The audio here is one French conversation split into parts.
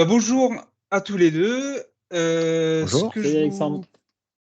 Bonjour à tous les 2. Ce Bonjour. que je Salut Alexandre. vous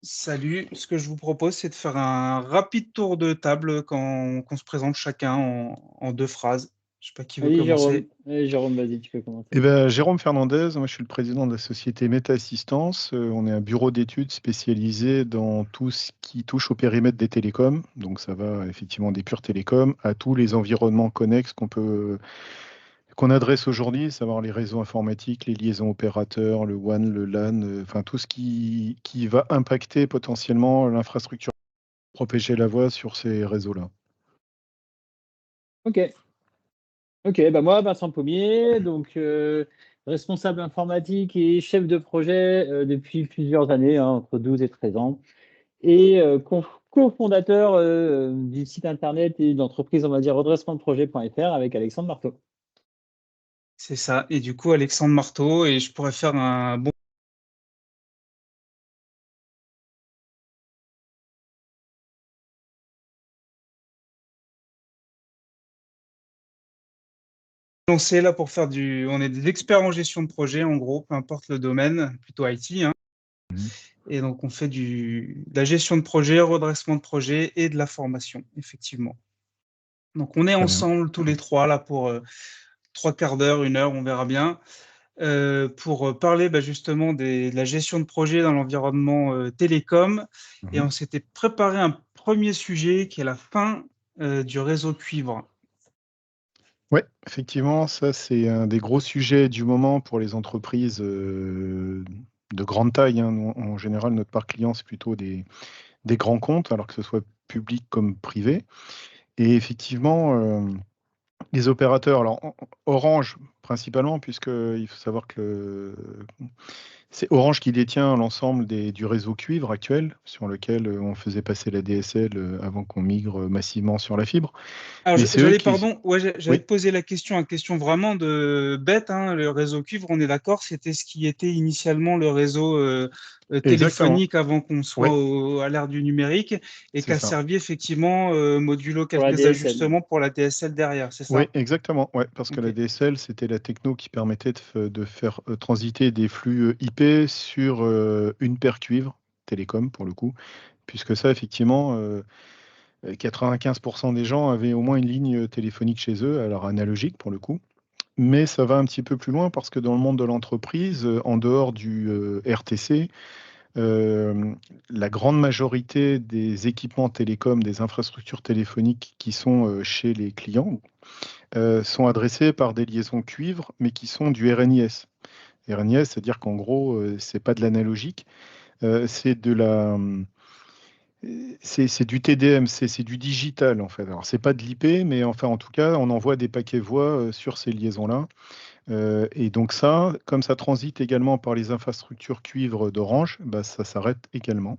Salut, ce que je vous propose, c'est de faire un rapide tour de table qu'on se présente chacun en 2 phrases. Je sais pas qui veut commencer? Allez, Jérôme, vas-y, tu peux commencer. Jérôme Fernandez, moi je suis le président de la société Meta Assistance. On est un bureau d'études spécialisé dans tout ce qui touche au périmètre des télécoms. Donc ça va effectivement des pures télécoms à tous les environnements connexes qu'on adresse aujourd'hui, à savoir les réseaux informatiques, les liaisons opérateurs, le WAN, le LAN, enfin tout ce qui va impacter potentiellement l'infrastructure, protéger la voix sur ces réseaux-là. Ok, moi, Vincent Pommier, responsable informatique et chef de projet depuis plusieurs années, hein, entre 12 et 13 ans, et cofondateur du site internet et d'entreprise, on va dire, redressementdeprojet.fr avec Alexandre Marteau. C'est ça, et du coup, Alexandre Marteau, et je pourrais faire un bon lancer là pour faire on est des experts en gestion de projet, en gros, peu importe le domaine, plutôt IT, hein. Mhm. Et donc on fait de la gestion de projet, redressement de projet et de la formation, effectivement. Donc on est Très bien. ensemble tous les 3 là pour, 3/4 d'heure, 1 heure, on verra bien, pour, parler, justement de la gestion de projet dans l'environnement, télécom. Et Mhm. on s'était préparé un premier sujet qui est la fin, du réseau cuivre. Ouais, effectivement, ça c'est un des gros sujets du moment pour les entreprises de grande taille, hein. Nous, en général, notre parc client, c'est plutôt des grands comptes, alors que ce soit public comme privé. Et effectivement, les opérateurs, alors Orange principalement, puisqu'il faut savoir que c'est Orange qui détient l'ensemble du réseau cuivre actuel, sur lequel on faisait passer la DSL avant qu'on migre massivement sur la fibre. Alors Mais c'est eux j'allais qui... pardon, ouais, j'allais Oui, te poser la question vraiment de bête, hein. Le réseau cuivre, on est d'accord, c'était ce qui était initialement le réseau, exactement. téléphonique avant qu'on soit Oui, à l'ère du numérique et qui c'est a ça. servi effectivement, modulo Pour la quelques DSL. ajustements pour la DSL derrière, c'est Oui, ça? exactement. Ouais, parce que la OK. DSL, c'était la techno qui permettait de faire transiter des flux IP sur une paire cuivre, télécom pour le coup, puisque ça, effectivement, 95% des gens avaient au moins une ligne téléphonique chez eux, alors analogique pour le coup. Mais ça va un petit peu plus loin parce que dans le monde de l'entreprise, en dehors du RTC, euh, la grande majorité des équipements télécoms, des infrastructures téléphoniques qui sont chez les clients, sont adressés par des liaisons cuivre, mais qui sont du RNIS. RNIS, c'est-à-dire qu'en gros, c'est pas de l'analogique, c'est de la, c'est du TDM, c'est du digital en fait. Alors c'est pas de l'IP, mais enfin en tout cas, on envoie des paquets voix sur ces liaisons-là. Et donc ça, comme ça transite également par les infrastructures cuivre d'Orange, bah, ça s'arrête également.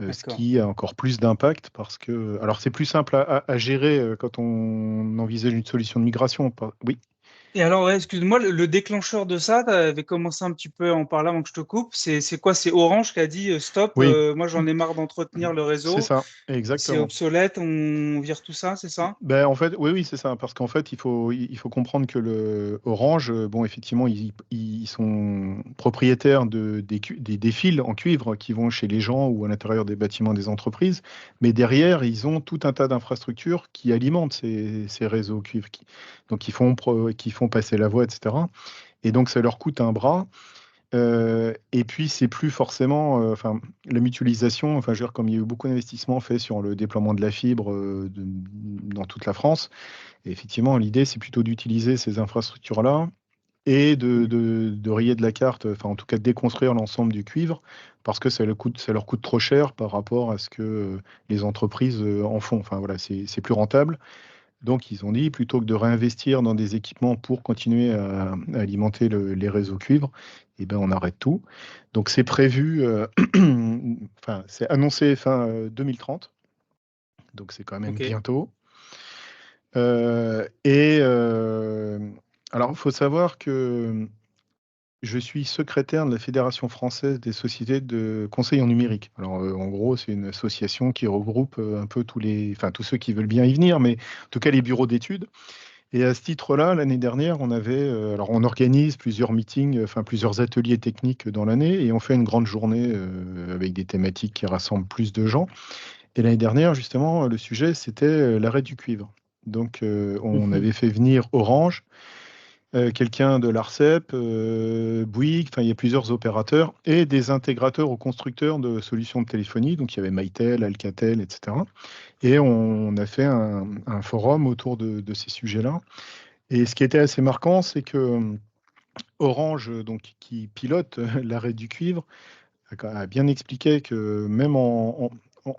Ce D'accord. qui a encore plus d'impact parce que, alors c'est plus simple à gérer quand on envisage une solution de migration. Oui, Et alors, ouais, excuse-moi, le déclencheur de ça, tu avais commencé un petit peu à en parler avant que je te coupe. C'est quoi? C'est Orange qui a dit, stop, oui, moi j'en ai marre d'entretenir le c'est réseau, ça, c'est exactement. obsolète, on vire tout ça, c'est ça? Ben, en fait, oui, oui, c'est ça. Parce qu'en fait, il faut comprendre que le Orange, bon, effectivement, ils sont propriétaires des fils en cuivre qui vont chez les gens ou à l'intérieur des bâtiments des entreprises. Mais derrière, ils ont tout un tas d'infrastructures qui alimentent ces réseaux cuivre, donc qui font passer la voix, etc. Et donc, ça leur coûte un bras. Et puis, c'est plus forcément, enfin, la mutualisation, enfin, je veux dire, comme il y a eu beaucoup d'investissements faits sur le déploiement de la fibre dans toute la France, et effectivement, l'idée, c'est plutôt d'utiliser ces infrastructures-là et Mm. de rayer de la carte, enfin, en tout cas, de déconstruire l'ensemble du cuivre, parce que ça leur coûte trop cher par rapport à ce que les entreprises en font. Enfin, voilà, c'est plus rentable. Donc, ils ont dit, plutôt que de réinvestir dans des équipements pour continuer à alimenter les réseaux cuivre, eh ben, on arrête tout. Donc, c'est prévu, enfin, c'est annoncé fin 2030. Donc, c'est quand même OK. bientôt. Alors, il faut savoir que je suis secrétaire de la Fédération française des sociétés de conseil en numérique. Alors, en gros, c'est une association qui regroupe un peu tous ceux qui veulent bien y venir, mais en tout cas les bureaux d'études. Et à ce titre-là, l'année dernière, alors on organise plusieurs meetings, enfin plusieurs ateliers techniques dans l'année, et on fait une grande journée avec des thématiques qui rassemblent plus de gens. Et l'année dernière, justement, le sujet, c'était l'arrêt du cuivre. Donc, on avait fait venir Orange, quelqu'un de l'ARCEP, Bouygues, enfin, il y a plusieurs opérateurs et des intégrateurs ou constructeurs de solutions de téléphonie. Donc, il y avait Mytel, Alcatel, etc. Et on a fait un forum autour de ces sujets-là. Et ce qui était assez marquant, c'est que Orange, donc, qui pilote l'arrêt du cuivre, a bien expliqué que même en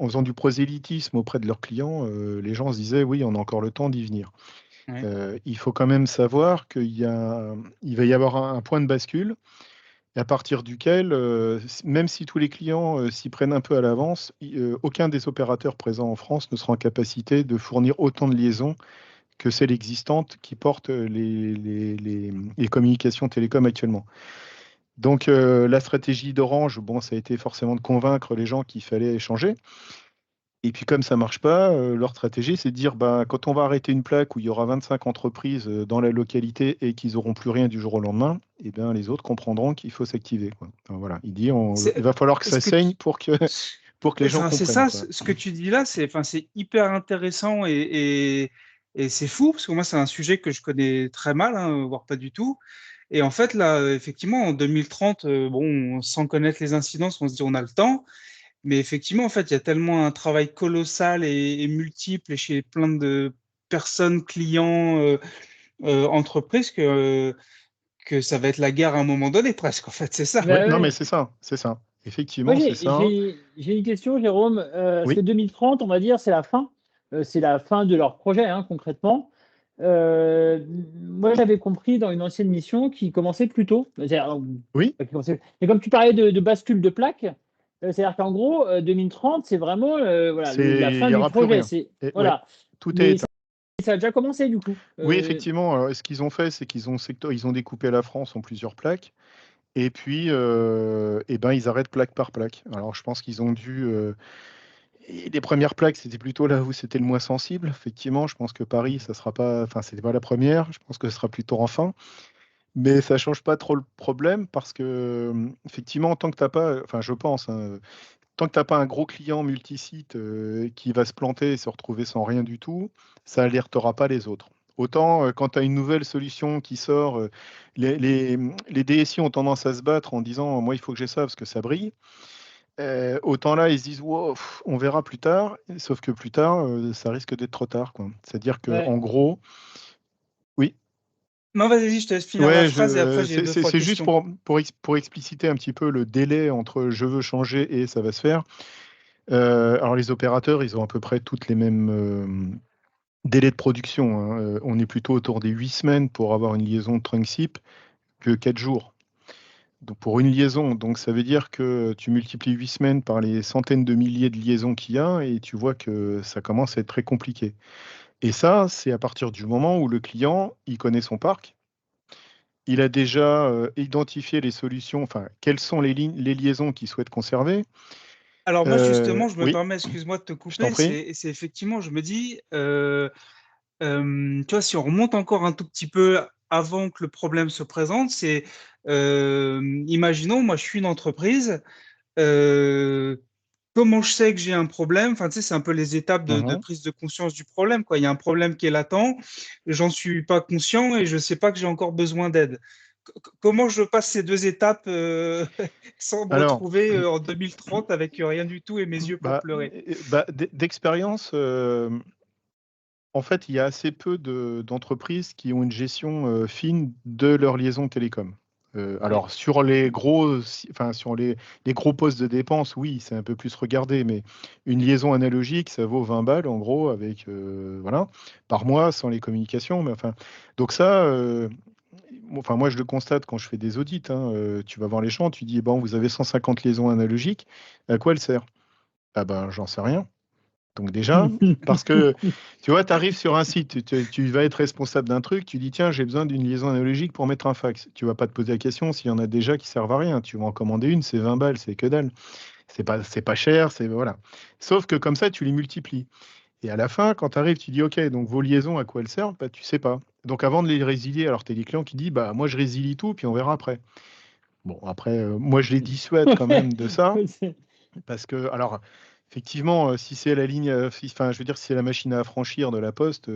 faisant du prosélytisme auprès de leurs clients, les gens se disaient oui, on a encore le temps d'y venir. Ouais. Il faut quand même savoir il va y avoir un point de bascule, et à partir duquel, même si tous les clients s'y prennent un peu à l'avance, aucun des opérateurs présents en France ne sera en capacité de fournir autant de liaisons que celles existantes qui portent les communications télécom actuellement. Donc la stratégie d'Orange, bon, ça a été forcément de convaincre les gens qu'il fallait changer. Et puis comme ça marche pas, leur stratégie, c'est de dire, bah, quand on va arrêter une plaque où il y aura 25 entreprises dans la localité et qu'ils n'auront plus rien du jour au lendemain, eh bien, les autres comprendront qu'il faut s'activer, quoi. Enfin, voilà, il va falloir que ça Ce que saigne pour que, pour que les gens Enfin, c'est comprennent, ça, quoi. ce que tu dis là, enfin, c'est hyper intéressant et c'est fou, parce que moi, c'est un sujet que je connais très mal, hein, voire pas du tout. Et en fait, là, effectivement, en 2030, bon, sans connaître les incidences, on se dit on a le temps. Mais effectivement, en fait, il y a tellement un travail colossal et multiple et chez plein de personnes, clients, entreprises que ça va être la guerre à un moment donné, presque, en fait, c'est ça. Oui, Bah non, mais ouais. c'est ça, c'est ça. Moi, Effectivement, c'est ça. j'ai une question, Jérôme. Parce que Oui, 2030, on va dire, c'est la fin. C'est la fin de leur projet, hein, concrètement. Euh, Moi, j'avais compris dans une ancienne mission qui commençait plus tôt. oui, Pas qui commençait- Mais comme tu parlais de bascule de plaque, c'est-à-dire qu'en gros, 2030, c'est vraiment voilà, la il fin n'y du aura plus projet. rien. Ouais, Voilà. tout est Mais éteint. ça a déjà commencé, du coup. Oui, effectivement. Alors, ce qu'ils ont fait, c'est ils ont découpé la France en plusieurs plaques. Et puis, eh ben, ils arrêtent plaque par plaque. Alors, je pense qu'ils ont dû. Et les premières plaques, c'était plutôt là où c'était le moins sensible. Effectivement, je pense que Paris, ça sera pas. Enfin, c'était pas la première. Je pense que ce sera plutôt en fin. Mais ça change pas trop le problème parce que, effectivement, tant que t'as pas. Enfin, je pense, hein, tant que t'as pas un gros client multisite qui va se planter et se retrouver sans rien du tout, ça alertera pas les autres. Autant quand tu as une nouvelle solution qui sort, les DSI ont tendance à se battre en disant moi il faut que j'ai ça parce que ça brille. Autant là ils se disent wow, on verra plus tard, sauf que plus tard ça risque d'être trop tard, quoi. C'est-à-dire que Ouais. en gros, oui, Non, vas-y, je te laisse finir la ouais, phrase et après, j'ai deux, trois c'est juste questions. pour expliciter un petit peu le délai entre je veux changer et ça va se faire. Alors les opérateurs, ils ont à peu près toutes les mêmes délais de production, hein. On est plutôt autour des 8 semaines pour avoir une liaison de trunk SIP que 4 jours. Donc pour une liaison, donc ça veut dire que tu multiplies 8 semaines par les centaines de milliers de liaisons qu'il y a et tu vois que ça commence à être très compliqué. Et ça, c'est à partir du moment où le client, il connaît son parc, il a déjà identifié les solutions, enfin, quelles sont les liaisons qu'il souhaite conserver. Alors moi, justement, je me Oui, permets, excuse-moi de te je t'en couper, prie. c'est effectivement, je me dis, tu vois, si on remonte encore un tout petit peu avant que le problème se présente, imaginons, moi, je suis une entreprise, euh, comment je sais que j'ai un problème? Enfin, tu sais, c'est un peu les étapes de Mhm. prise de conscience du problème, quoi. Il y a un problème qui est latent, j'en suis pas conscient et je sais pas que j'ai encore besoin d'aide. Comment je passe ces deux étapes sans me Alors, retrouver en 2030 avec rien du tout et mes yeux pour pleurer? d'expérience, en fait, il y a assez peu d'entreprises qui ont une gestion fine de leur liaison télécom. Ok. Alors, sur les gros, enfin, sur les gros postes de dépenses, oui, c'est un peu plus regardé, mais une liaison analogique, ça vaut 20 balles, en gros, avec, voilà, par mois, sans les communications. Mais enfin, donc ça, enfin, moi, je le constate quand je fais des audits, hein, tu vas voir les gens, tu dis, bon, vous avez 150 liaisons analogiques, à quoi elles servent? Ah ben, j'en sais rien. Donc déjà, parce que tu vois, tu arrives sur un site, tu vas être responsable d'un truc, tu dis tiens, j'ai besoin d'une liaison analogique pour mettre un fax. Tu vas pas te poser la question s'il y en a déjà qui servent à rien. Tu vas en commander une, c'est 20 balles, c'est que dalle. C'est pas cher, c'est voilà. Sauf que comme ça, tu les multiplies. Et à la fin, quand tu arrives, tu dis ok, donc vos liaisons, à quoi elles servent? Bah, tu sais pas. Donc avant de les résilier, alors tu as des clients qui disent, bah moi je résilie tout, puis on verra après. Bon, après, moi je les dissuade quand même de ça, C'est- parce que, alors, effectivement, si c'est la ligne, enfin, je veux dire, si c'est la machine à affranchir de la poste,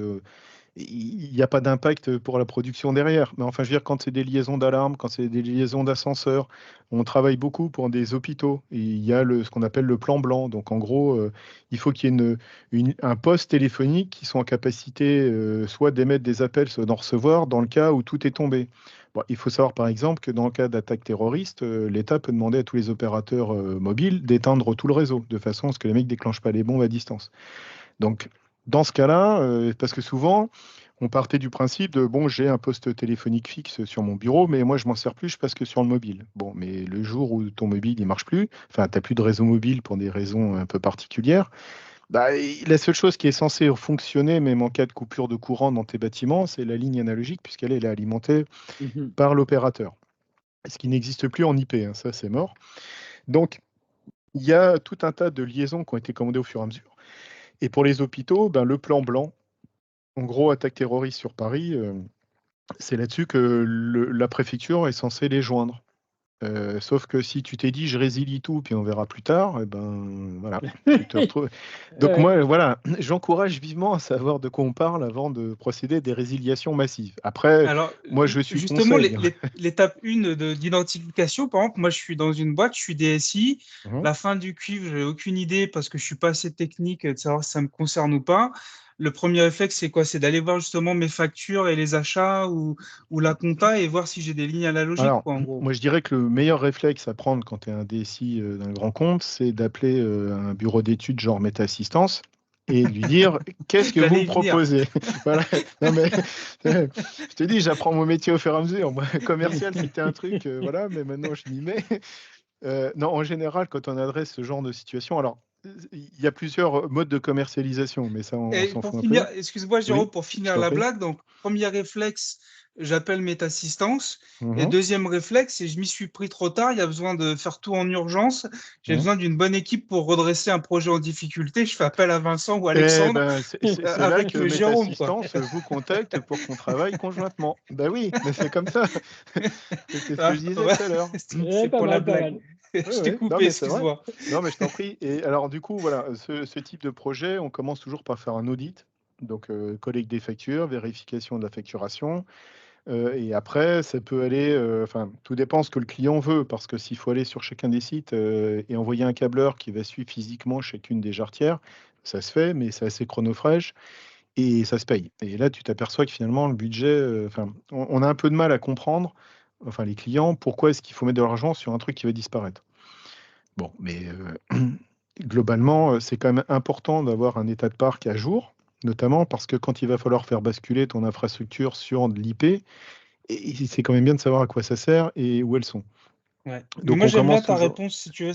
il n'y a pas d'impact pour la production derrière. Mais enfin, je veux dire, quand c'est des liaisons d'alarme, quand c'est des liaisons d'ascenseurs, on travaille beaucoup pour des hôpitaux. Et il y a ce qu'on appelle le plan blanc. Donc, en gros, il faut qu'il y ait un poste téléphonique qui soit en capacité soit d'émettre des appels, soit d'en recevoir dans le cas où tout est tombé. Bon, il faut savoir, par exemple, que dans le cas d'attaque terroriste, l'État peut demander à tous les opérateurs mobiles d'éteindre tout le réseau, de façon à ce que les mecs ne déclenchent pas les bombes à distance. Donc, dans ce cas-là, parce que souvent, on partait du principe de, bon, j'ai un poste téléphonique fixe sur mon bureau, mais moi, je m'en sers plus, je passe que sur le mobile. Bon, mais le jour où ton mobile, il marche plus, enfin, tu n'as plus de réseau mobile pour des raisons un peu particulières, bah, la seule chose qui est censée fonctionner, même en cas de coupure de courant dans tes bâtiments, c'est la ligne analogique, puisqu'elle est alimentée Mhm. par l'opérateur. Ce qui n'existe plus en IP, hein, ça, c'est mort. Donc, il y a tout un tas de liaisons qui ont été commandées au fur et à mesure. Et pour les hôpitaux, ben, le plan blanc, en gros, attaque terroriste sur Paris, c'est là-dessus que la préfecture est censée les joindre. Sauf que si tu t'es dit je résilie tout, puis on verra plus tard, eh ben voilà, tu te retrouves. Donc Ouais. moi, voilà, j'encourage vivement à savoir de quoi on parle avant de procéder à des résiliations massives. Après, Alors, moi je suis justement, conseil. l'étape 1 d'identification, par exemple, moi, je suis dans une boîte, je suis DSI. Mhm. La fin du cuivre, j'ai aucune idée parce que je suis pas assez technique de savoir si ça me concerne ou pas. Le premier réflexe, c'est quoi? C'est d'aller voir justement mes factures et les achats ou la compta et voir si j'ai des lignes analogiques, Alors, quoi, en gros. moi je dirais que le meilleur réflexe à prendre quand tu es un DSI d'un grand compte, c'est d'appeler un bureau d'études genre Meta Assistance et de lui dire qu'est-ce que vous J'allais me y venir. proposez? Voilà. Non mais je te dis, j'apprends mon métier au fur et à mesure. Moi, commercial, c'était un truc, voilà, mais maintenant je m'y mets. Non, en général, quand on adresse ce genre de situation, alors il y a plusieurs modes de commercialisation, mais ça, on Et s'en pour fout un finir, peu. excuse-moi, Oui, Jérôme, pour je finir t'en la prie. blague, donc premier réflexe, j'appelle Métassistance. Et Mhm, deuxième réflexe, c'est je m'y suis pris trop tard, il y a besoin de faire tout en urgence. J'ai mhm. besoin d'une bonne équipe pour redresser un projet en difficulté. Je fais appel à Vincent ou Eh Alexandre ben, c'est là avec que Jérôme, quoi. Métassistance vous contacte pour qu'on travaille conjointement. Ben oui, mais c'est comme ça. C'est ce que je Ah, disais ouais, tout à l'heure. Ouais, c'est pas pour la mal, pas blague. mal. Oui, Je t'ai oui. Non, coupé, mais c'est vrai. excuse-moi. Non, mais je t'en prie. Et alors, du coup, voilà, ce type de projet, on commence toujours par faire un audit. Donc, collecte des factures, vérification de la facturation. Et après, ça peut aller, enfin, tout dépend ce que le client veut, parce que s'il faut aller sur chacun des sites et envoyer un câbleur qui va suivre physiquement chacune des jarretières, ça se fait, mais c'est assez chronophage. Et ça se paye. Et là, tu t'aperçois que finalement, le budget, enfin, on a un peu de mal à comprendre, enfin les clients, pourquoi est-ce qu'il faut mettre de l'argent sur un truc qui va disparaître? Bon, mais globalement, c'est quand même important d'avoir un état de parc à jour, notamment parce que quand il va falloir faire basculer ton infrastructure sur de l'IP, et c'est quand même bien de savoir à quoi ça sert et où elles sont. Ouais. Mais Donc moi, on j'aime bien commence ta toujours. réponse, si tu veux.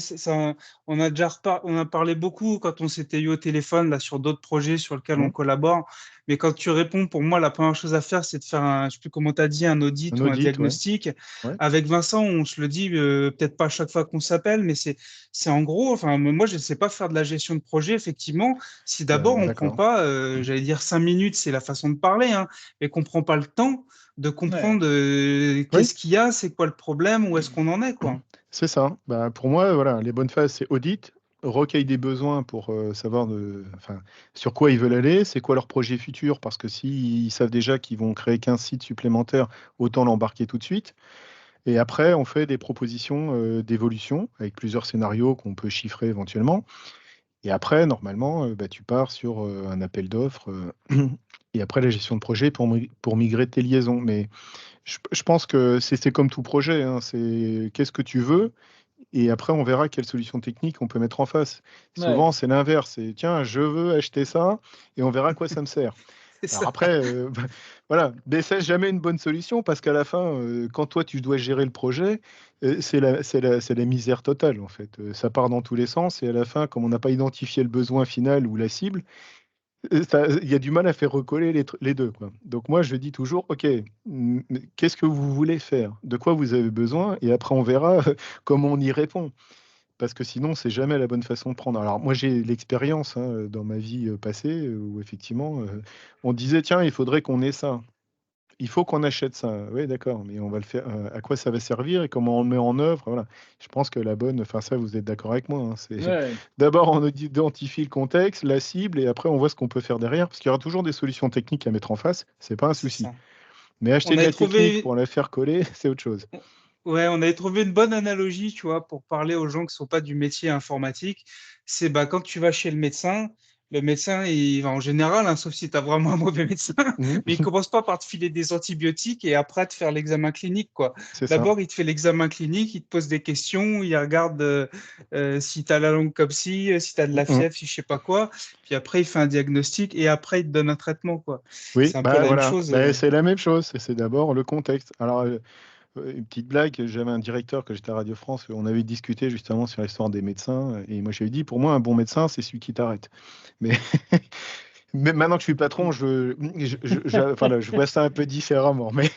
On a déjà on a parlé beaucoup quand on s'était eu au téléphone là, sur d'autres projets sur lesquels on Mmh, collabore. Mais quand tu réponds, pour moi, la première chose à faire, c'est de faire je sais plus comment tu as dit, un un audit ou un audit, ouais, diagnostic. ouais, Avec Vincent, on se le dit, peut-être pas à chaque fois qu'on s'appelle, mais c'est en gros, enfin, moi, je ne sais pas faire de la gestion de projet, effectivement. Si d'abord, on prend d'accord. pas, j'allais dire 5 minutes, c'est la façon de parler, hein, mais qu'on prend pas le temps de Ouais. comprendre Oui. qu'est-ce qu'il y a, c'est quoi le problème, où est-ce qu'on en est, quoi. C'est ça. Bah, pour moi, voilà, les bonnes phases, c'est audit, recueil des besoins pour savoir enfin, sur quoi ils veulent aller, c'est quoi leur projet futur, parce que s'ils savent déjà qu'ils vont créer 15 sites supplémentaires, autant l'embarquer tout de suite. Et après, on fait des propositions d'évolution avec plusieurs scénarios qu'on peut chiffrer éventuellement. Et après, normalement, bah, tu pars sur un appel d'offres et après la gestion de projet pour migrer tes liaisons. Mais je pense que c'est comme tout projet, hein, c'est qu'est-ce que tu veux et après, on verra quelle solution technique on peut mettre en face. Ouais. Souvent, c'est l'inverse. C'est tiens, je veux acheter ça et on verra à quoi ça me sert. C'est Alors ça. après, voilà, mais c'est jamais une bonne solution parce qu'à la fin, quand toi tu dois gérer le projet, c'est la misère totale en fait. Ça part dans tous les sens et à la fin, comme on n'a pas identifié le besoin final ou la cible, il y a du mal à faire recoller les deux, quoi. Donc moi, je dis toujours, OK, qu'est-ce que vous voulez faire? De quoi vous avez besoin? Et après, on verra comment on y répond. Parce que sinon, c'est jamais la bonne façon de prendre. Alors moi, j'ai l'expérience, hein, dans ma vie, passée, où effectivement, on disait: «Tiens, il faudrait qu'on ait ça». Il faut qu'on achète ça. Oui, d'accord, mais on va le faire. À quoi ça va servir et comment on le met en œuvre? Voilà. Je pense que enfin ça, vous êtes d'accord avec moi, hein, c'est Ouais, d'abord on identifie le contexte, la cible, et après on voit ce qu'on peut faire derrière, parce qu'il y aura toujours des solutions techniques à mettre en face. C'est pas un C'est souci. ça. Mais acheter On de avait la technique pour trouvé, la faire coller, c'est autre chose. ouais, on avait trouvé une bonne analogie, tu vois, pour parler aux gens qui sont pas du métier informatique. C'est bah, quand tu vas chez le médecin, il va en général, hein, sauf si tu as vraiment un mauvais médecin, Mhm. mais il commence pas par te filer des antibiotiques et après te faire l'examen clinique, quoi. C'est ça. D'abord, il te fait l'examen clinique, il te pose des questions, il regarde si tu as la langue comme si tu as de la Mhm. fièvre, si je sais pas quoi. Puis après, il fait un diagnostic et après, il te donne un traitement, quoi. Oui, C'est un peu bah la même voilà, chose. bah, c'est la même chose. C'est d'abord le contexte. Alors, une petite blague, j'avais un directeur que j'étais à Radio France, on avait discuté justement sur l'histoire des médecins, et moi j'avais dit, pour moi, un bon médecin, c'est celui qui t'arrête. Mais, mais maintenant que je suis patron, enfin, là, je vois ça un peu différemment. mais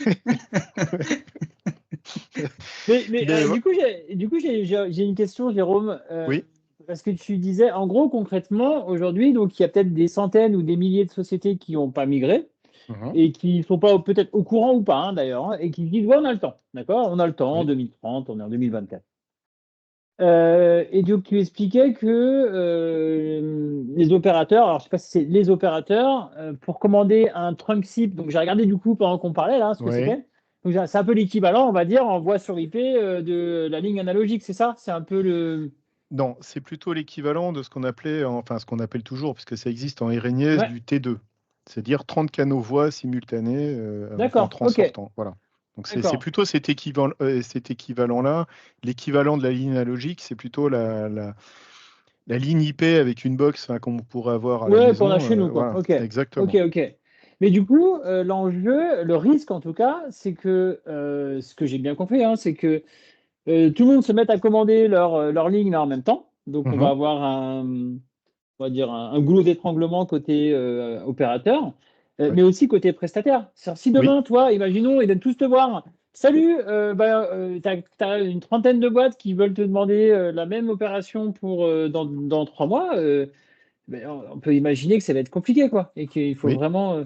Mais j'ai une question, Jérôme, oui. parce que tu disais, en gros, concrètement, aujourd'hui, donc il y a peut-être des centaines ou des milliers de sociétés qui n'ont pas migré Mhm. et qui ne sont pas peut-être au courant ou pas, hein, d'ailleurs, hein, et qui se disent, ouais, on a le temps, d'accord? On a le temps, en Oui. 2030, on est en 2024. Et donc, tu expliquais que les opérateurs, alors je ne sais pas si c'est les opérateurs, pour commander un trunk SIP, donc j'ai regardé du coup pendant qu'on parlait là ce que Oui. c'était. Donc c'est un peu l'équivalent, on va dire, en voix sur IP de la ligne analogique, c'est ça? C'est un peu le. Non, c'est plutôt l'équivalent de ce qu'on appelait, enfin ce qu'on appelle toujours, puisque ça existe en RNIS, Ouais, du T2, c'est-à-dire 30 canaux voix simultanés d'accord, entrant ok, sortant. Voilà. Donc c'est d'accord. plutôt cet équivalent-là. L'équivalent de la ligne analogique, c'est plutôt la ligne IP avec une box, enfin, comme on pourrait avoir à la Ouais, qu'on a maison. chez nous, quoi. Voilà, Ok, ok, exactement. ok. Mais du coup, l'enjeu, le risque en tout cas, c'est que, ce que j'ai bien compris, hein, c'est que tout le monde se met à commander leur ligne là en même temps. Donc, on va Mhm. avoir on va dire un goulot d'étranglement côté opérateur, Oui. mais aussi côté prestataire. C'est-à-dire, si Oui. demain, toi, imaginons, ils viennent tous te voir. Salut, tu as une trentaine de boîtes qui veulent te demander la même opération pour dans 3 mois. Ben, on peut imaginer que ça va être compliqué, quoi, et qu'il faut Oui. vraiment.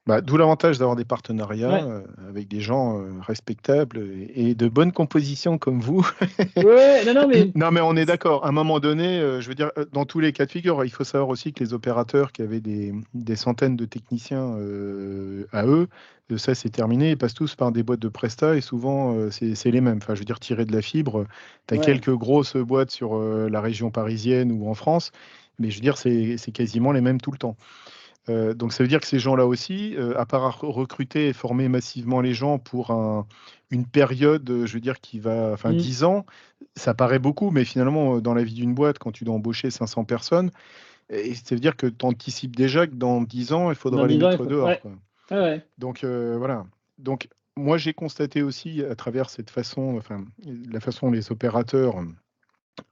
Bah, d'où l'avantage d'avoir des partenariats Ouais, avec des gens respectables et de bonne composition comme vous. ouais, non, non, mais. Non, mais on est d'accord. À un moment donné, je veux dire, dans tous les cas de figure, il faut savoir aussi que les opérateurs qui avaient des centaines de techniciens à eux, ça c'est terminé. Ils passent tous par des boîtes de prestat et souvent c'est les mêmes. Enfin, je veux dire, tirer de la fibre, tu as Ouais, quelques grosses boîtes sur la région parisienne ou en France, mais je veux dire, c'est quasiment les mêmes tout le temps. Donc ça veut dire que ces gens-là aussi, à part recruter et former massivement les gens pour une période, je veux dire, enfin mm, 10 ans, ça paraît beaucoup, mais finalement, dans la vie d'une boîte, quand tu dois embaucher 500 personnes, et ça veut dire que tu anticipes déjà que dans 10 ans, il dans faudra les 10 ans, il mettre faut. dehors, Ouais, quoi. ouais, ouais. Donc voilà. Donc moi, j'ai constaté aussi à travers cette façon, enfin, la façon dont les opérateurs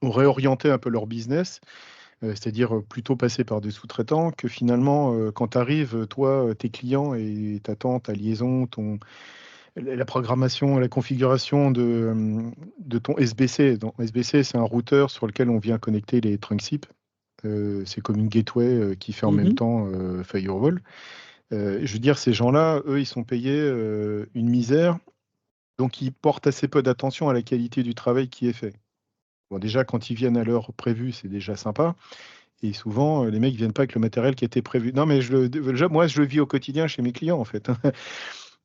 ont réorienté un peu leur business, c'est-à-dire plutôt passer par des sous-traitants, que finalement, quand tu arrives, toi, tes clients et t'attends ta liaison, la programmation, la configuration de ton SBC. Donc, SBC, c'est un routeur sur lequel on vient connecter les trunk SIP. C'est comme une gateway qui fait en même Mhm. temps firewall. Je veux dire, ces gens-là, eux, ils sont payés une misère, donc ils portent assez peu d'attention à la qualité du travail qui est fait. Bon, déjà, quand ils viennent à l'heure prévue, c'est déjà sympa. Et souvent, les mecs viennent pas avec le matériel qui était prévu. Non, mais déjà, moi, je le vis au quotidien chez mes clients, en fait.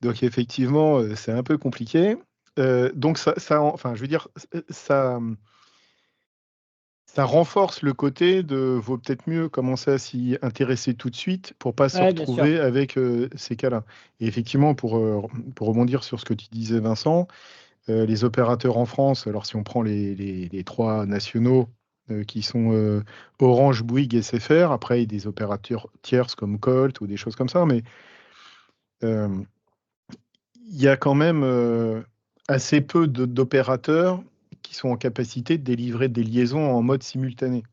Donc, effectivement, c'est un peu compliqué. Donc, enfin, je veux dire, ça renforce le côté de vaut peut-être mieux commencer à s'y intéresser tout de suite pour pas se Ouais, bien sûr. retrouver avec ces cas-là. Et effectivement, pour rebondir sur ce que tu disais, Vincent, les opérateurs en France, alors si on prend les trois nationaux qui sont Orange, Bouygues et SFR, après il y a des opérateurs tierces comme Colt ou des choses comme ça, mais euh, il y a quand même assez peu d'opérateurs qui sont en capacité de délivrer des liaisons en mode simultané.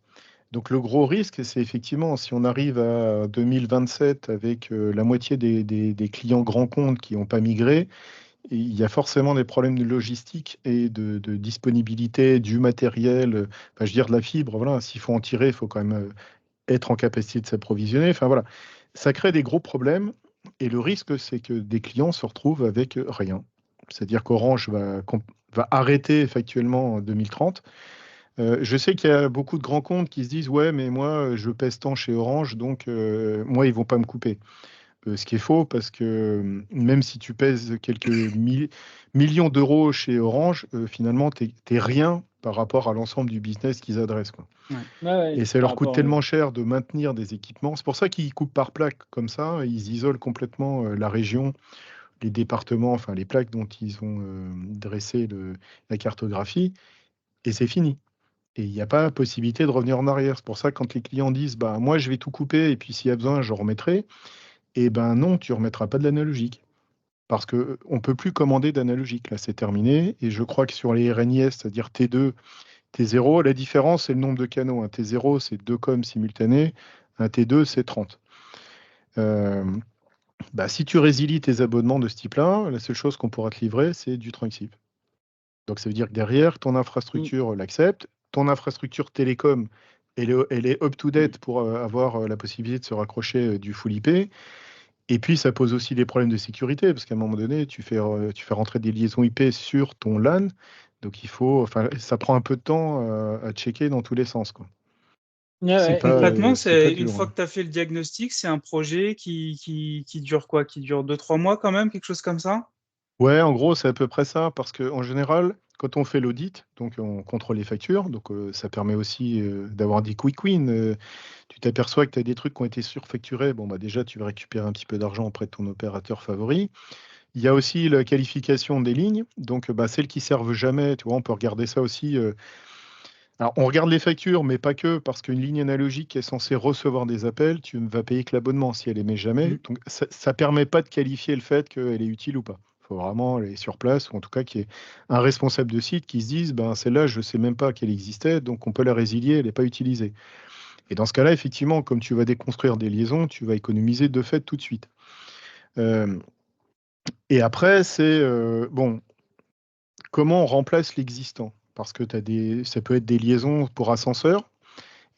Donc le gros risque, c'est effectivement si on arrive à 2027 avec la moitié des clients grands comptes qui n'ont pas migré, et il y a forcément des problèmes de logistique et de disponibilité du matériel, enfin, je veux dire de la fibre, voilà, s'il faut en tirer, il faut quand même être en capacité de s'approvisionner. Enfin voilà, ça crée des gros problèmes. Et le risque, c'est que des clients se retrouvent avec rien. C'est-à-dire qu'Orange va arrêter factuellement en 2030. Je sais qu'il y a beaucoup de grands comptes qui se disent ouais, mais moi, je pèse tant chez Orange, donc moi, ils vont pas me couper. Ce qui est faux, parce que même si tu pèses quelques millions d'euros chez Orange, finalement, t'es rien par rapport à l'ensemble du business qu'ils adressent, quoi. Ouais. Et ça par leur coûte rapport, tellement cher de maintenir des équipements. C'est pour ça qu'ils coupent par plaque comme ça. Ils isolent complètement la région, les départements, enfin les plaques dont ils ont dressé la cartographie, et c'est fini. Et il n'y a pas possibilité de revenir en arrière. C'est pour ça, quand les clients disent bah, moi, je vais tout couper, et puis s'il y a besoin, je remettrai, et ben non, tu ne remettras pas de l'analogique. Parce qu'on ne peut plus commander d'analogique. Là, c'est terminé. Et je crois que sur les RNIS, c'est-à-dire T2, T0, la différence, c'est le nombre de canaux. Un T0, c'est 2 coms simultanés. Un T2, c'est 30. Bah, si tu résilies tes abonnements de ce type-là, la seule chose qu'on pourra te livrer, c'est du Trunksip. Donc ça veut dire que derrière, ton infrastructure l'accepte, ton infrastructure télécom, elle est up-to-date pour avoir la possibilité de se raccrocher du full IP. Et puis ça pose aussi des problèmes de sécurité, parce qu'à un moment donné, tu fais rentrer des liaisons IP sur ton LAN, donc ça prend un peu de temps à checker dans tous les sens, quoi. Et concrètement, C'est pas c'est une dur, fois hein. que tu as fait le diagnostic, c'est un projet qui dure quoi? Qui dure 2-3 mois quand même, quelque chose comme ça? Ouais, en gros, c'est à peu près ça, parce qu'en général, quand on fait l'audit, donc on contrôle les factures, donc ça permet aussi d'avoir des quick wins. Tu t'aperçois que tu as des trucs qui ont été surfacturés, bon, bah déjà, tu vas récupérer un petit peu d'argent auprès de ton opérateur favori. Il y a aussi la qualification des lignes, donc bah, celles qui servent jamais, tu vois, on peut regarder ça aussi. Alors, on regarde les factures, mais pas que, parce qu'une ligne analogique est censée recevoir des appels, tu ne vas payer que l'abonnement si elle émet jamais. Mm. Donc, ça permet pas de qualifier le fait qu'elle est utile ou pas. Il faut vraiment aller sur place, ou en tout cas qu'il y ait un responsable de site qui se dise, ben, celle-là, je ne sais même pas qu'elle existait, donc on peut la résilier, elle n'est pas utilisée. Et dans ce cas-là, effectivement, comme tu vas déconstruire des liaisons, tu vas économiser de fait tout de suite. Euh, et après, bon, comment on remplace l'existant? Parce que ça peut être des liaisons pour ascenseurs.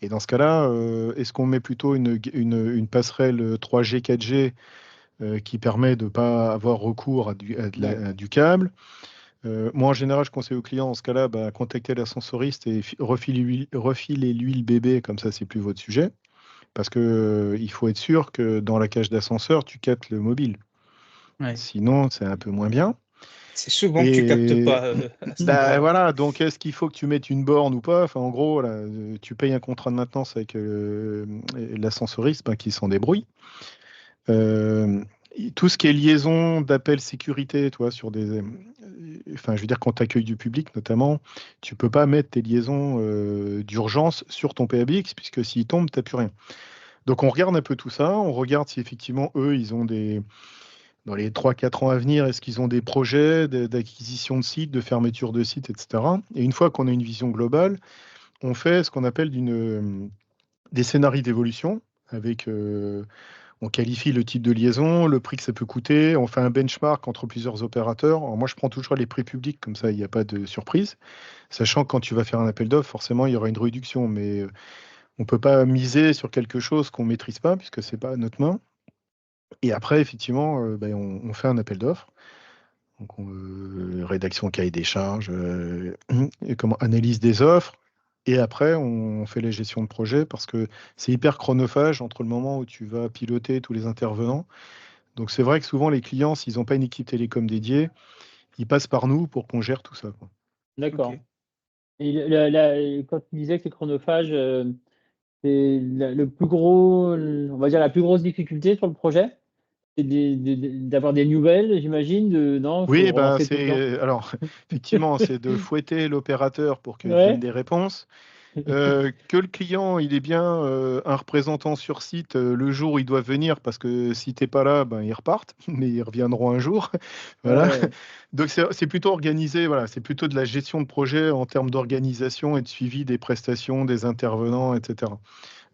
Et dans ce cas-là, est-ce qu'on met plutôt une passerelle 3G, 4G qui permet de ne pas avoir recours Ouais. à du câble? Moi, en général, je conseille aux clients, dans ce cas-là, bah, contacter l'ascensoriste et refilez-lui le bébé, comme ça, c'est plus votre sujet. Parce que, il faut être sûr que dans la cage d'ascenseur, tu captes le mobile. Ouais. Sinon, c'est un peu moins bien. C'est souvent que tu captes Et pas à ce bah, niveau-là. voilà, donc est-ce qu'il faut que tu mettes une borne ou pas? Enfin, en gros, là, tu payes un contrat de maintenance avec l'ascensoriste, ben, qui s'en débrouille. Euh, tout ce qui est liaison d'appel sécurité, toi, enfin, je veux dire, quand tu accueilles du public, notamment, tu peux pas mettre tes liaisons d'urgence sur ton PABX, puisque s'il tombe, tu n'as plus rien. Donc, on regarde un peu tout ça, on regarde si effectivement, eux, ils ont dans les 3-4 ans à venir, est-ce qu'ils ont des projets d'acquisition de sites, de fermeture de sites, etc. Et une fois qu'on a une vision globale, on fait ce qu'on appelle des scénarios d'évolution avec on qualifie le type de liaison, le prix que ça peut coûter, on fait un benchmark entre plusieurs opérateurs. Alors moi, je prends toujours les prix publics, comme ça, il n'y a pas de surprise. Sachant que quand tu vas faire un appel d'offres, forcément, il y aura une réduction, mais on ne peut pas miser sur quelque chose qu'on ne maîtrise pas, puisque ce n'est pas à notre main. Et après, effectivement, ben, on fait un appel d'offres. Donc, rédaction cahier des charges, et analyse des offres. Et après, on fait la gestion de projet parce que c'est hyper chronophage entre le moment où tu vas piloter tous les intervenants. Donc, c'est vrai que souvent, les clients, s'ils n'ont pas une équipe télécom dédiée, ils passent par nous pour qu'on gère tout ça, quoi. Ok. d'accord. Et quand tu disais que c'est chronophage, c'est le plus gros, on va dire la plus grosse difficulté sur le projet, c'est d'avoir des nouvelles, j'imagine, non, il faut le Oui, ben, relancer tout le temps. alors, effectivement, c'est de fouetter l'opérateur pour qu'il vienne Ouais, des réponses. Que le client, il est bien un représentant sur site le jour où il doit venir, parce que si t'es pas là, ben, ils repartent, mais ils reviendront un jour. Voilà. ouais, Donc c'est plutôt organisé, voilà, c'est plutôt de la gestion de projet en termes d'organisation et de suivi des prestations, des intervenants, etc.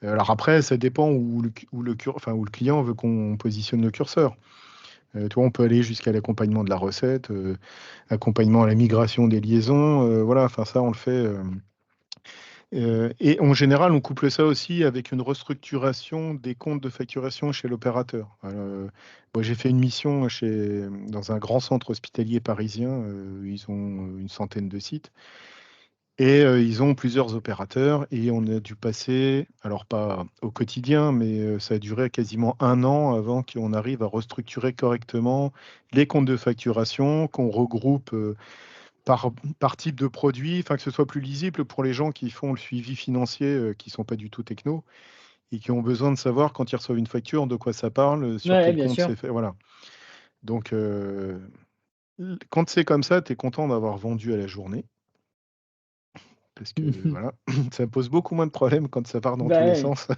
Alors après, ça dépend où le client veut qu'on positionne le curseur. Tu vois, on peut aller jusqu'à l'accompagnement de la recette, accompagnement à la migration des liaisons, voilà, enfin ça, on le fait. Et en général, on couple ça aussi avec une restructuration des comptes de facturation chez l'opérateur. Moi, j'ai fait une mission dans un grand centre hospitalier parisien. Ils ont une centaine de sites. Et ils ont plusieurs opérateurs. Et on a dû passer, alors pas au quotidien, mais ça a duré quasiment 1 an avant qu'on arrive à restructurer correctement les comptes de facturation, qu'on regroupe par type de produit, enfin que ce soit plus lisible pour les gens qui font le suivi financier, qui ne sont pas du tout techno, et qui ont besoin de savoir quand ils reçoivent une facture de quoi ça parle, sur Ouais, quel bien compte sûr. c'est fait. Voilà. Donc, quand c'est comme ça, tu es content d'avoir vendu à la journée, parce que voilà, ça pose beaucoup moins de problèmes quand ça part dans Bah tous les ouais. sens.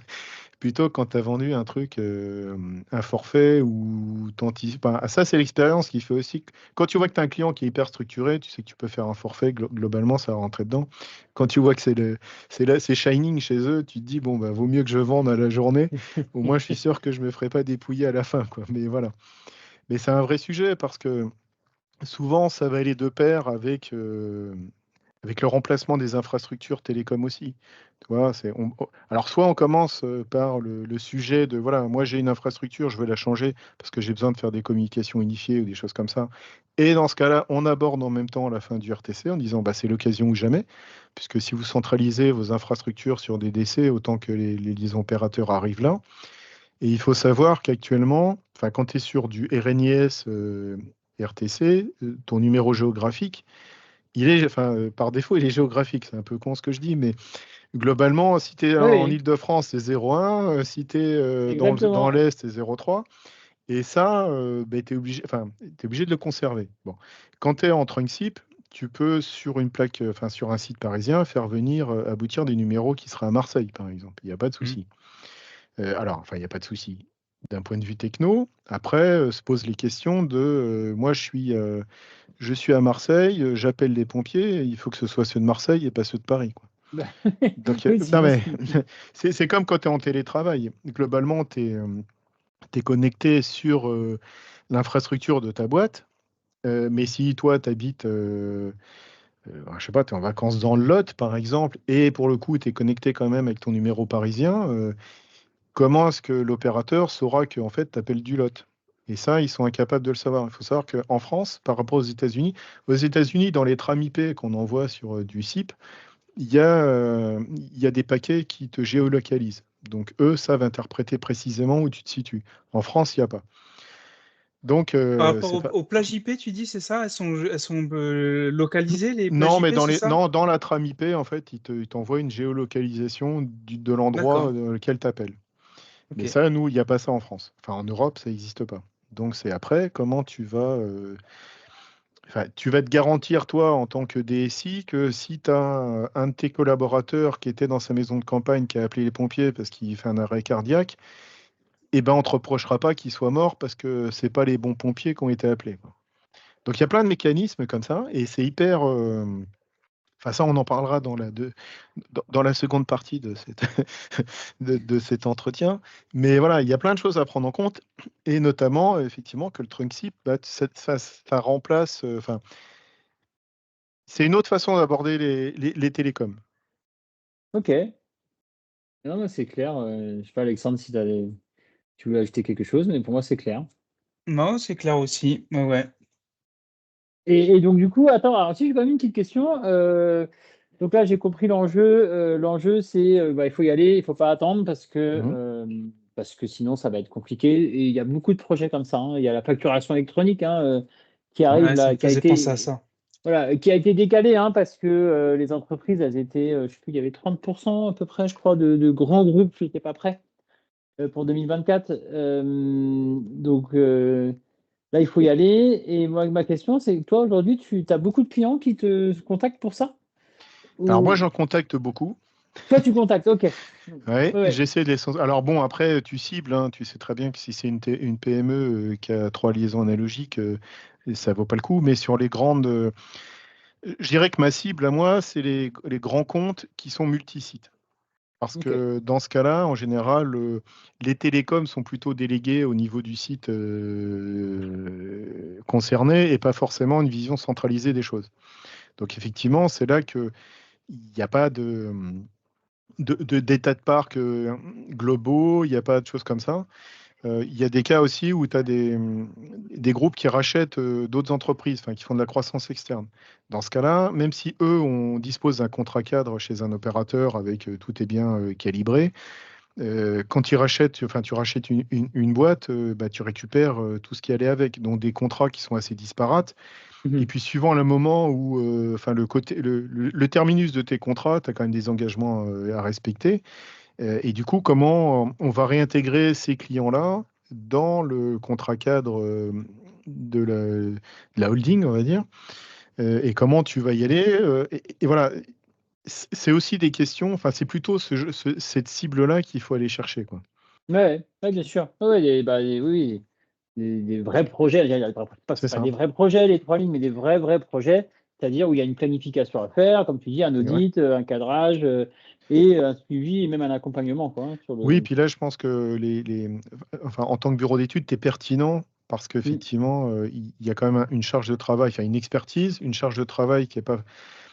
Plutôt quand tu as vendu un truc, un forfait ou t'anticipes. Enfin, ça, c'est l'expérience qui fait aussi. Quand tu vois que tu as un client qui est hyper structuré, tu sais que tu peux faire un forfait, globalement, ça va rentrer dedans. Quand tu vois que c'est Shining chez eux, tu te dis, bon, bah, vaut mieux que je vende à la journée. Au moins, je suis sûr que je ne me ferai pas dépouiller à la fin, quoi. Mais voilà. Mais c'est un vrai sujet parce que souvent, ça va aller de pair avec le remplacement des infrastructures télécom aussi. Tu vois, alors, soit on commence par le sujet de, voilà, moi j'ai une infrastructure, je veux la changer parce que j'ai besoin de faire des communications unifiées ou des choses comme ça. Et dans ce cas-là, on aborde en même temps la fin du RTC en disant, bah, c'est l'occasion ou jamais, puisque si vous centralisez vos infrastructures sur des DC, autant que les opérateurs arrivent là. Et il faut savoir qu'actuellement, enfin, quand tu es sur du RNIS RTC, ton numéro géographique, par défaut, il est géographique. C'est un peu con ce que je dis, mais globalement, si tu es Oui, en oui, Île-de-France, c'est 0,1. Si tu es dans exactement. l'Est, c'est 0,3. Et ça, tu es obligé, t'es obligé de le conserver. Bon. Quand tu es en trunk SIP, tu peux, sur une plaque, sur un site parisien, faire venir, aboutir des numéros qui seraient à Marseille, par exemple. Il n'y a pas de Mm. souci. Alors, enfin, il n'y a pas de souci. D'un point de vue techno, après, se posent les questions de moi, je suis à Marseille, j'appelle les pompiers, il faut que ce soit ceux de Marseille et pas ceux de Paris, quoi. Bah, Donc, oui, non, sinon, mais c'est comme quand tu es en télétravail. Globalement, tu es connecté sur l'infrastructure de ta boîte. Mais si toi, tu habites, je sais pas, tu es en vacances dans le Lot, par exemple, et pour le coup, tu es connecté quand même avec ton numéro parisien, comment est-ce que l'opérateur saura que en fait, tu appelles du Lot? Et ça, ils sont incapables de le savoir. Il faut savoir qu'en France, par rapport aux États-Unis, dans les trames IP qu'on envoie sur du SIP, il y a des paquets qui te géolocalisent. Donc, eux savent interpréter précisément où tu te situes. En France, il n'y a pas. Donc, Par rapport c'est pas. aux plages IP, tu dis, c'est ça? Elles sont localisées, les plages Non, mais IP, c'est ça? non, dans la trame IP, en fait, ils t'envoient une géolocalisation de l'endroit D'accord. dans lequel tu appelles. Ok. Mais ça, nous, il n'y a pas ça en France. Enfin, en Europe, ça n'existe pas. Donc, c'est après, comment tu vas te garantir, toi, en tant que DSI, que si tu as un de tes collaborateurs qui était dans sa maison de campagne, qui a appelé les pompiers parce qu'il fait un arrêt cardiaque, eh ben, on ne te reprochera pas qu'il soit mort parce que c'est pas les bons pompiers qui ont été appelés, quoi. Donc, il y a plein de mécanismes comme ça, et c'est hyper. Enfin, ça, on en parlera dans la seconde partie de cet entretien. Mais voilà, il y a plein de choses à prendre en compte, et notamment, effectivement, que le trunk SIP, bah, ça remplace. Enfin, c'est une autre façon d'aborder les télécoms. Ok. Non, mais c'est clair. Je sais pas, Alexandre, si tu voulais ajouter quelque chose, mais pour moi, c'est clair. Non, c'est clair aussi. Ouais, ouais. Et donc, du coup, attends, alors si j'ai quand même une petite question. Donc là, j'ai compris l'enjeu. L'enjeu, c'est bah, il faut y aller, il faut pas attendre Mhm. parce que sinon, ça va être compliqué. Et il y a beaucoup de projets comme ça, hein. Il y a la facturation électronique, hein, qui arrive Ouais, ça là, me faisait penser à ça. voilà, qui a été décalée, hein, parce que les entreprises, elles étaient, je sais plus, il y avait 30% à peu près, je crois, de grands groupes qui n'étaient pas prêts pour 2024. Donc là, il faut y aller. Et moi, ma question, c'est que toi, aujourd'hui, tu as beaucoup de clients qui te contactent pour ça? Alors moi, Ou j'en contacte beaucoup. toi, tu contactes? Ok. Ouais, Ouais. j'essaie de Alors bon, après, tu cibles, hein, tu sais très bien que si c'est une PME qui a 3 liaisons analogiques, ça vaut pas le coup. Mais sur les grandes, je dirais que ma cible à moi, c'est les grands comptes qui sont multisites. Parce Ok. que dans ce cas-là, en général, les télécoms sont plutôt délégués au niveau du site concerné, et pas forcément une vision centralisée des choses. Donc effectivement, c'est là qu'il n'y a pas de. d'états de parc globaux, il n'y a pas de choses comme ça. Il y a des cas aussi où tu as des groupes qui rachètent d'autres entreprises, enfin, qui font de la croissance externe. Dans ce cas-là, même si eux, on dispose d'un contrat cadre chez un opérateur avec tout est bien calibré, quand ils rachètent, enfin, tu rachètes une boîte, bah, tu récupères tout ce qui allait avec, donc des contrats qui sont assez disparates. Et Mhm. puis, suivant le moment où, enfin, le terminus de tes contrats, tu as quand même des engagements à respecter. Et du coup, comment on va réintégrer ces clients-là dans le contrat cadre de la holding, on va dire, et comment tu vas y aller. Et voilà, c'est aussi des questions, enfin, c'est plutôt cette cible-là qu'il faut aller chercher, quoi. Ouais, ouais, bien sûr. Ouais, ouais, oui, des vrais projets, C'est pas ça. des vrais projets, les 3 lignes, mais des vrais projets, c'est-à-dire où il y a une planification à faire, comme tu dis, un Et ouais. audit, un cadrage, et un suivi et même un accompagnement, quoi, hein, sur Oui, le puis là, je pense que enfin, en tant que bureau d'études, tu es pertinent parce mmh, qu'effectivement, il y a quand même une charge de travail, enfin une expertise, une charge de travail qui est pas,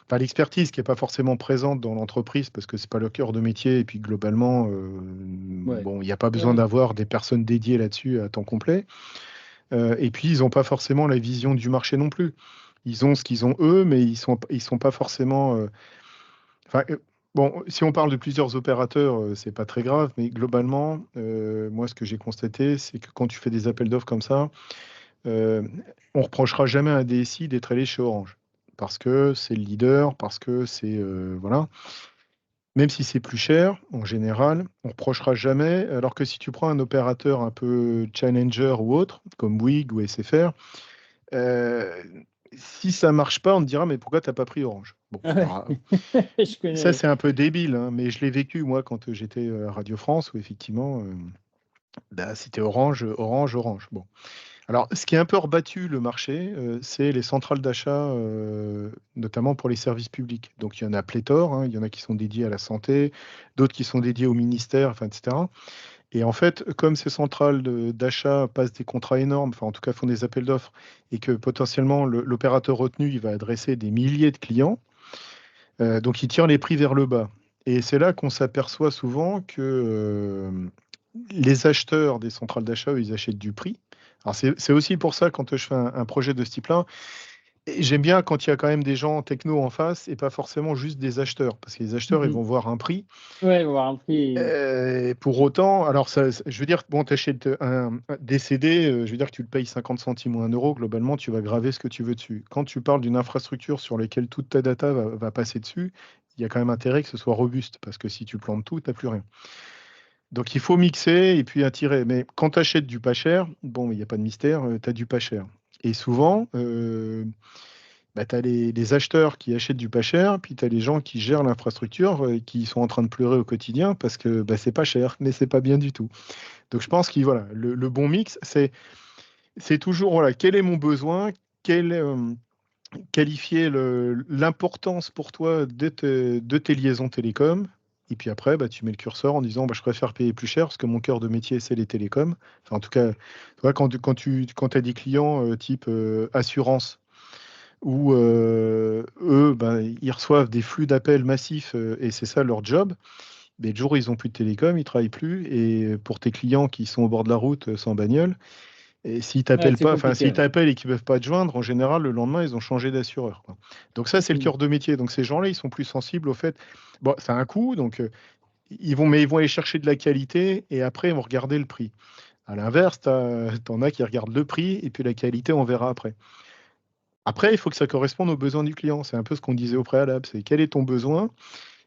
enfin l'expertise qui n'est pas forcément présente dans l'entreprise parce que c'est pas le cœur de métier. Et puis globalement, ouais. bon, il n'y a pas besoin Ouais, d'avoir des personnes dédiées là-dessus à temps complet. Et puis, ils n'ont pas forcément la vision du marché non plus. Ils ont ce qu'ils ont eux, mais ils sont pas forcément. Enfin, bon, si on parle de plusieurs opérateurs, c'est pas très grave, mais globalement, moi, ce que j'ai constaté, c'est que quand tu fais des appels d'offres comme ça, euh, on reprochera jamais à un DSI d'être allé chez Orange. Parce que c'est le leader, parce que c'est. Voilà. Même si c'est plus cher, en général, on reprochera jamais. Alors que si tu prends un opérateur un peu challenger ou autre, comme Bouygues ou SFR, euh, si ça marche pas, on te dira, mais pourquoi tu n'as pas pris Orange? Bon, ouais. alors, Je ça, connais. c'est un peu débile, hein, mais je l'ai vécu, moi, quand j'étais à Radio France, où effectivement, bah, c'était Orange, Orange, Orange. Bon. Alors, ce qui est un peu rebattu le marché, c'est les centrales d'achat, notamment pour les services publics. Donc, il y en a pléthore, hein, il y en a qui sont dédiés à la santé, d'autres qui sont dédiés au ministère, enfin, etc. Et en fait, comme ces centrales d'achat passent des contrats énormes, enfin, en tout cas, font des appels d'offres, et que potentiellement, l'opérateur retenu, il va adresser des milliers de clients, donc il tire les prix vers le bas. Et c'est là qu'on s'aperçoit souvent que les acheteurs des centrales d'achat, eux, ils achètent du prix. Alors c'est aussi pour ça, quand je fais un projet de ce type-là, et j'aime bien quand il y a quand même des gens techno en face et pas forcément juste des acheteurs, parce que les acheteurs, ils Mmh. vont voir un prix. Ouais, avoir un prix. Pour autant, alors je veux dire, bon, tu achètes des CD, je veux dire que tu le payes 50 centimes ou 1 euro, globalement, tu vas graver ce que tu veux dessus. Quand tu parles d'une infrastructure sur laquelle toute ta data va passer dessus, il y a quand même intérêt que ce soit robuste, parce que si tu plantes tout, tu n'as plus rien. Donc il faut mixer et puis attirer. Mais quand tu achètes du pas cher, bon, il n'y a pas de mystère, tu as du pas cher. Et souvent, bah, tu as les acheteurs qui achètent du pas cher, puis tu as les gens qui gèrent l'infrastructure qui sont en train de pleurer au quotidien parce que bah, c'est pas cher, mais c'est pas bien du tout. Donc je pense que voilà, le bon mix, c'est toujours voilà, quel est mon besoin, quel, qualifier l'importance pour toi de tes liaisons télécom. Et puis après, bah, tu mets le curseur en disant bah, je préfère payer plus cher parce que mon cœur de métier, c'est les télécoms. Enfin, en tout cas, tu vois, quand tu as des clients type assurance, où eux, ben, ils reçoivent des flux d'appels massifs et c'est ça leur job. Mais le jour où ils n'ont plus de télécom, ils ne travaillent plus. Et pour tes clients qui sont au bord de la route sans bagnole, et s'ils Ouais, t'appellent c'est pas, enfin compliqué, s'ils ouais. t'appellent et qu'ils ne peuvent pas te joindre, en général, le lendemain, ils ont changé d'assureur, quoi. Donc ça, c'est le Mmh. cœur de métier. Donc ces gens-là, ils sont plus sensibles au fait. Bon, ça a un coût, donc mais ils vont aller chercher de la qualité et après, ils vont regarder le prix. À l'inverse, t'en as qui regardent le prix et puis la qualité, on verra après. Après, il faut que ça corresponde aux besoins du client. C'est un peu ce qu'on disait au préalable. C'est quel est ton besoin?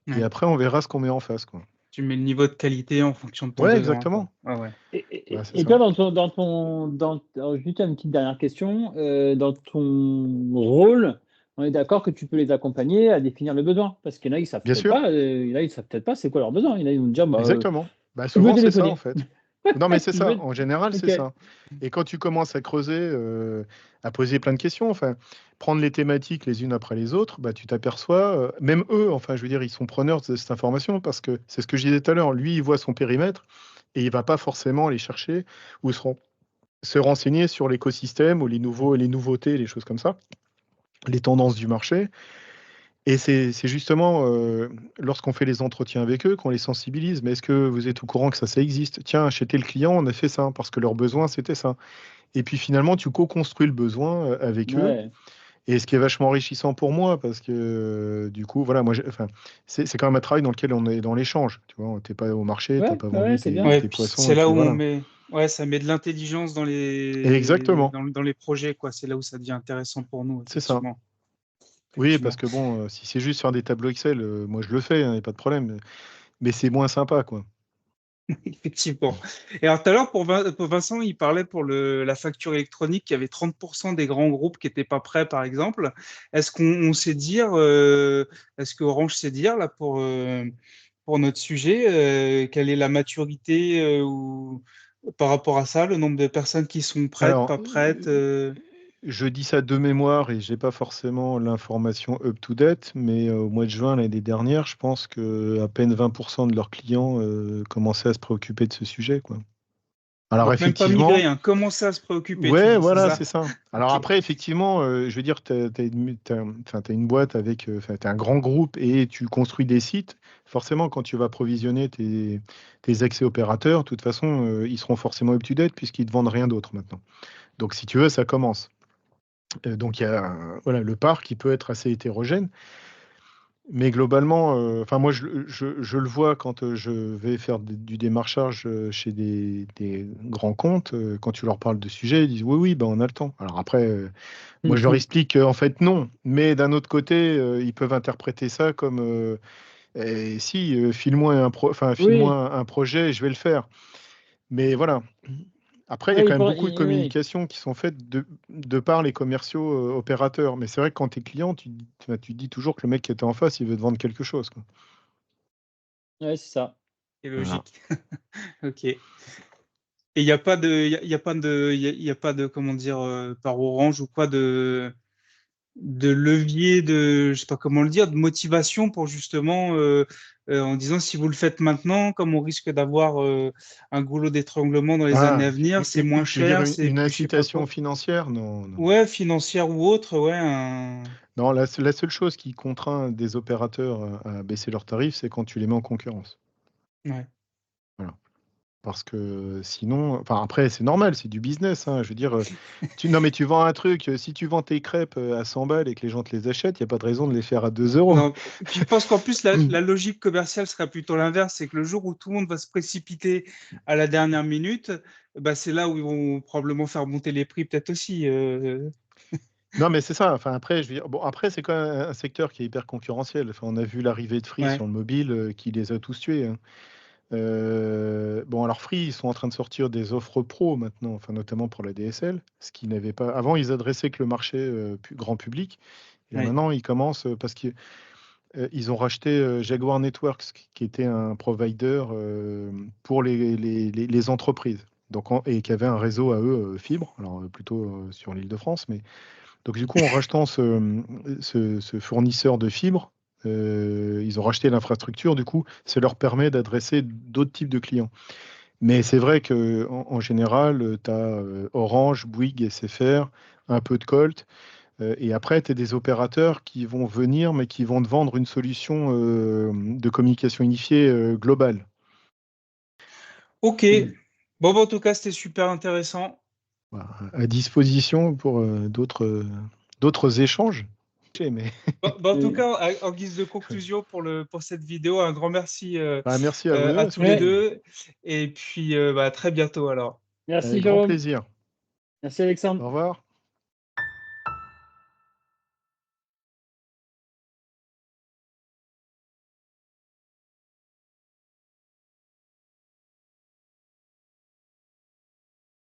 Et Ouais. après, on verra ce qu'on met en face, quoi. Tu mets le niveau de qualité en fonction de ton Ouais, besoin, quoi. exactement. Ah ouais. Bah, c'est Et ça. toi, alors, juste une petite dernière question, dans ton rôle, on est d'accord que tu peux les accompagner à définir le besoin? Parce qu'il y en a, ils savent Bien peut-être sûr. pas, il y en a, ils savent peut-être pas c'est quoi leur besoin. Il y en a, ils vont te dire: «Bah, Exactement. Bah, je veux souvent, c'est ça, en téléphoner». fait. Non, mais c'est Je ça. veux En général, c'est OK. ça. Et quand tu commences à creuser, à poser plein de questions, enfin, prendre les thématiques les unes après les autres, bah, tu t'aperçois, même eux, enfin, je veux dire, ils sont preneurs de cette information parce que c'est ce que je disais tout à l'heure. Lui, il voit son périmètre et il va pas forcément aller chercher ou se renseigner sur l'écosystème ou les nouveautés, les choses comme ça, les tendances du marché. Et c'est justement lorsqu'on fait les entretiens avec eux qu'on les sensibilise. Mais est-ce que vous êtes au courant que ça existe? Tiens, chez tel client, on a fait ça parce que leur besoin, c'était ça. Et puis finalement, tu co-construis le besoin avec eux. Ouais. Et ce qui est vachement enrichissant pour moi, parce que du coup, voilà, moi, enfin, c'est quand même un travail dans lequel on est dans l'échange. Tu vois, t'es pas au marché, t'as Ouais, pas ouais, vendu c'est bien. Ouais, tes puis poissons, c'est et là puis où on voilà. met, ouais, ça met de l'intelligence Exactement, dans les projets, quoi. C'est là où ça devient intéressant pour nous, c'est ça. effectivement. Oui, parce Effectivement. que bon, si c'est juste faire des tableaux Excel, moi je le fais, il n'y a pas de problème. Mais c'est moins sympa, quoi. Effectivement. Et alors, tout à l'heure, pour Vincent, il parlait pour la facture électronique, qu'il y avait 30% des grands groupes qui n'étaient pas prêts, par exemple. Est-ce qu'on sait dire, est-ce que Orange sait dire, là, pour notre sujet, quelle est la maturité par rapport à ça, le nombre de personnes qui sont prêtes, Alors, pas prêtes je dis ça de mémoire et j'ai pas forcément l'information up-to-date, mais au mois de juin l'année dernière, je pense que à peine 20% de leurs clients commençaient à se préoccuper de ce sujet, quoi. Alors Donc, même pas migrer, effectivement, hein, commencer à se préoccuper, tu ouais, dis, c'est voilà, ça? c'est ça. Alors Ok. après, effectivement, je veux dire, tu as une boîte avec, enfin, tu un grand groupe et tu construis des sites. Forcément, quand tu vas provisionner tes accès opérateurs, de toute façon, ils seront forcément up-to-date puisqu'ils ne te vendent rien d'autre maintenant. Donc si tu veux, ça commence. Donc il y a, voilà, le parc qui peut être assez hétérogène. Mais globalement, enfin moi je le vois quand, je vais faire du démarchage, chez des grands comptes, quand tu leur parles de sujets, ils disent: «Oui, oui, bah, on a le temps». Alors après, moi je leur explique qu'en fait non, mais d'un autre côté, ils peuvent interpréter ça comme, si, Oui, file-moi un projet et je vais le faire. Mais voilà. Après, il y a ouais, quand même beaucoup de oui. communications qui sont faites de par les commerciaux, opérateurs. Mais c'est vrai que quand tu es client, tu te dis toujours que le mec qui était en face, il veut te vendre quelque chose, quoi. Ouais, c'est ça. C'est Voilà. logique. Ok. Et il n'y a pas de, il y a pas de, il y a pas de, comment dire, par Orange ou quoi de levier je sais pas comment le dire, de motivation pour justement, en disant si vous le faites maintenant, comme on risque d'avoir un goulot d'étranglement dans les années Ah, à venir, c'est moins tu veux dire cher, c'est une plus je sais pas incitation quoi. financière? Non, non. Ouais, financière ou autre, ouais. Non, la seule chose qui contraint des opérateurs à baisser leurs tarifs, c'est quand tu les mets en concurrence. Ouais. Voilà. Parce que sinon, enfin après c'est normal, c'est du business, hein. Je veux dire, non mais tu vends un truc, si tu vends tes crêpes, à 100 balles et que les gens te les achètent, il y a pas de raison de les faire à 2 €. Non, puis je pense qu'en plus, la logique commerciale sera plutôt l'inverse, c'est que le jour où tout le monde va se précipiter à la dernière minute, bah, c'est là où ils vont probablement faire monter les prix peut-être aussi. Non mais c'est ça, enfin après je veux dire, bon après c'est quand même un secteur qui est hyper concurrentiel. Enfin on a vu l'arrivée de Free sur Ouais, le mobile, qui les a tous tués, hein. Bon alors Free, ils sont en train de sortir des offres pro maintenant, enfin notamment pour la DSL, ce qui n'avait pas avant ils adressaient que le marché, grand public et là ouais, maintenant ils commencent, parce que ils ont racheté, Jaguar Networks qui était un provider, pour les entreprises. Donc et qui avait un réseau à eux, fibre, alors, plutôt, sur l'Île-de-France, mais donc du coup, en rachetant ce fournisseur de fibre, ils ont racheté l'infrastructure, du coup, ça leur permet d'adresser d'autres types de clients. Mais c'est vrai qu'en général, tu as, Orange, Bouygues, SFR, un peu de Colt. Et après, tu as des opérateurs qui vont venir, mais qui vont te vendre une solution, de communication unifiée, globale. ok. Bon, bah, en tout cas, c'était super intéressant. Voilà, à disposition pour, d'autres échanges. Mais En tout cas, en guise de conclusion pour cette vidéo, un grand merci bah, merci à vous à 2, tous les Ouais, deux. Et puis, bah, à très bientôt alors. merci avec grand Jérôme. plaisir. Merci Alexandre. Au revoir.